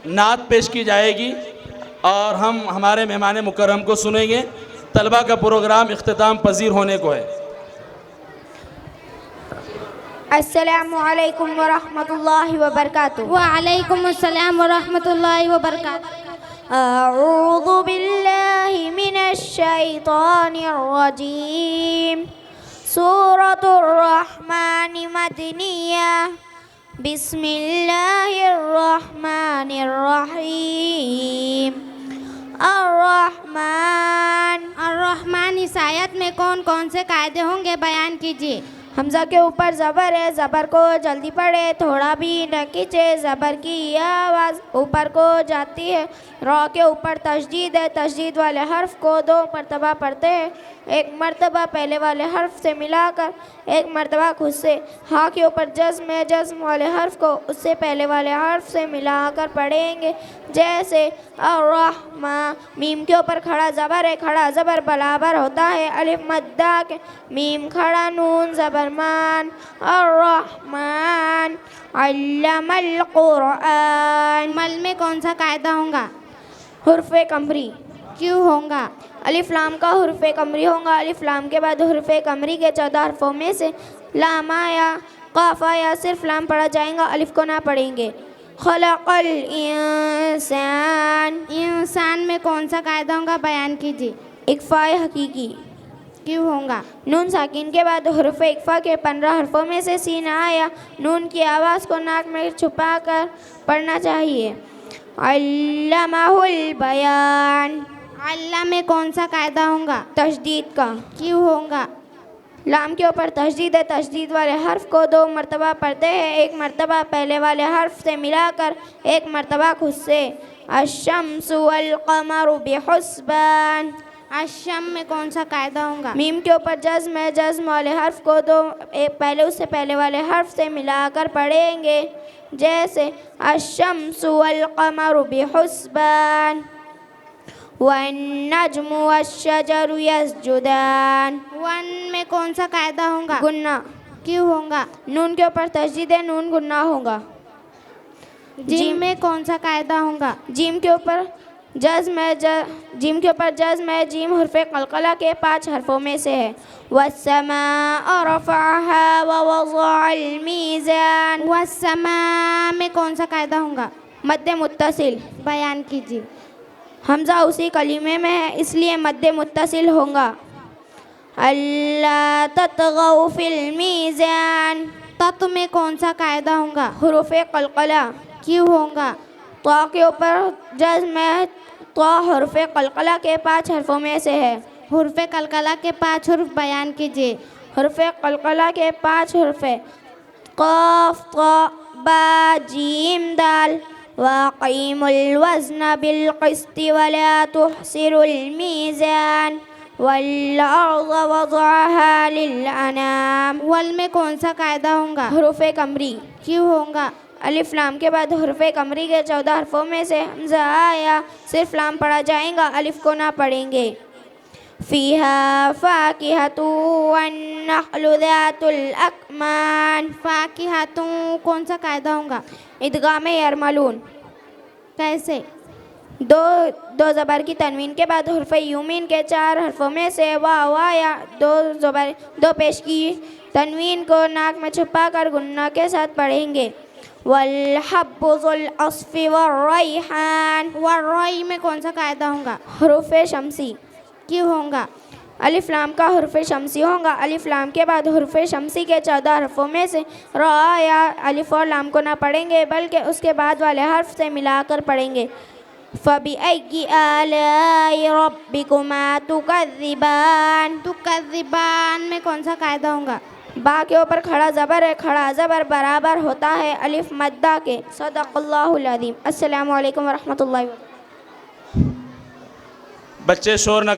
نعت پیش کی جائے گی اور ہم ہمارے مہمان مکرم کو سنیں گے۔ طلبہ کا پروگرام اختتام پذیر ہونے کو ہے۔ السلام علیکم ورحمۃ اللہ وبرکاتہ۔ وعلیکم السلام ورحمۃ اللہ وبرکاتہ۔ اعوذ باللہ من الشیطان الرجیم۔ سورۃ الرحمن مدنیہ۔ بسم اللہ الرحمن الرحیم۔ الرحمن اس آیت میں کون کون سے قاعدے ہوں گے بیان کیجیے۔ حمزہ کے اوپر زبر ہے، زبر کو جلدی پڑھے، تھوڑا بھی نہ کھینچے، زبر کی یہ آواز اوپر کو جاتی ہے۔ را کے اوپر تشدید ہے، تشدید والے حرف کو 2 مرتبہ پڑھتے ہیں، ایک مرتبہ پہلے والے حرف سے ملا کر، ایک مرتبہ خود سے۔ ہاں کے اوپر جزم ہے، جزم والے حرف کو اس سے پہلے والے حرف سے ملا کر پڑھیں گے، جیسے الرحمن۔ میم کے اوپر کھڑا زبر ہے، کھڑا زبر برابر ہوتا ہے الف مدہ کے، میم کھڑا نون زبر مان۔ الرحمن علم القرآن۔ مل میں کون سا قاعدہ ہوگا؟ حرف قمری۔ کیوں ہوگا؟ الف لام کا حرف قمری ہوگا۔ الف لام کے بعد حرف قمری کے 14 حرفوں میں سے لام آیا، قاف آیا، صرف لام پڑھا جائے گا، الف کو نہ پڑھیں گے۔ خلق الانسان۔ انسان میں کون سا قاعدہ ہوگا بیان کیجیے۔ اکفاء حقیقی۔ کیوں ہوگا؟ نون ساکن کے بعد حرف اکفا کے 15 حرفوں میں سے سین آیا، نون کی آواز کو ناک میں چھپا کر پڑھنا چاہیے۔ علمہ البیان۔ اللہ میں کون سا قاعدہ ہوگا؟ تشدید کا۔ کیوں ہوگا؟ لام کے اوپر تشدید ہے، تشدید والے حرف کو 2 مرتبہ پڑھتے ہیں، ایک مرتبہ پہلے والے حرف سے ملا کر، ایک مرتبہ خود سے۔ الشمس والقمر بحسبان۔ الشم میں کون سا قاعدہ ہوگا؟ میم کے اوپر جزم ہے، جزم والے حرف کو 2 پہلے اس سے پہلے والے حرف سے ملا کر پڑھیں گے، جیسے الشمس والقمر بحسبان۔ والنجم والشجر یسجدان۔ ون میں کون سا قاعدہ ہوگا؟ گنہ۔ کیوں ہوگا؟ نون کے اوپر تشدید ہے، نون گنہ ہوگا۔ جیم میں کون سا قاعدہ ہوگا؟ جیم کے اوپر جزم ہے، جیم کے اوپر جزم ہے، جیم حرف قلقلہ کے 5 حرفوں میں سے ہے۔ والسماء رفعها ووضع المیزان۔ والسماء میں کون سا قاعدہ ہوگا؟ مد متصل۔ بیان کیجیے۔ حمزہ اسی کلمے میں ہے، اس لیے مد متصل ہوگا۔ اللہ تطغوا فی المیزان۔ تت میں کون سا قاعدہ ہوگا؟ حروف قلقلہ۔ کیوں ہوگا؟ طا کے اوپر جزم ہے، طا حرف قلقلہ کے 5 حرفوں میں سے ہے۔ حرف قلقلہ کے 5 حرف بیان کیجیے۔ حرف قلقلہ کے 5 حرف قاف طا با جیم دال۔ وَأَقِیمُوا الْوَزْنَ بِالْقِسْطِ وَلَا تُخْسِرُوا الْمِیزَانَ وَالْأَرْضَ وَضَعَهَا لِلْأَنَامِ۔ ول میں کون سا قاعدہ ہوگا؟ حروف قمری۔ کیوں ہوگا؟ الف لام کے بعد حرف قمری کے 14 حرفوں میں سے حمزہ آیا، صرف لام پڑھا جائے گا، الف کو نہ پڑھیں گے۔ فیہا فاکہۃ والنخل ذات الاکمام۔ فاکہۃ کون سا قاعدہ ہوگا؟ ادغام یرملون۔ کیسے؟ دو زبر کی تنوین کے بعد حرف یومین کے 4 حرفوں میں سے واو آیا، 2 پیش کی تنوین کو ناک میں چھپا کر گنہ کے ساتھ پڑھیں گے۔ والحب ذو العصف والریحان۔ والرائی میں کون سا قاعدہ ہوگا؟ حروف شمسی۔ کیوں ہوگا؟ الف لام کا حرف شمسی ہوگا، الف لام کے بعد حرف شمسی کے 14 حرفوں میں سے را آیا، الف اور لام کو نہ پڑھیں گے بلکہ اس کے بعد والے حرف سے ملا کر پڑھیں گے۔ فَبِأَيِّ آلَاءِ رَبِّكُمَا تُكَذِّبَانِ۔ تکذبان میں کون سا قاعدہ ہوگا؟ با کے اوپر کھڑا زبر ہے، کھڑا زبر برابر ہوتا ہے الف مدہ کے۔ صدق اللہ العظیم۔ السلام علیکم ورحمۃ اللہ وبرکاتہ۔ بچے شور نہ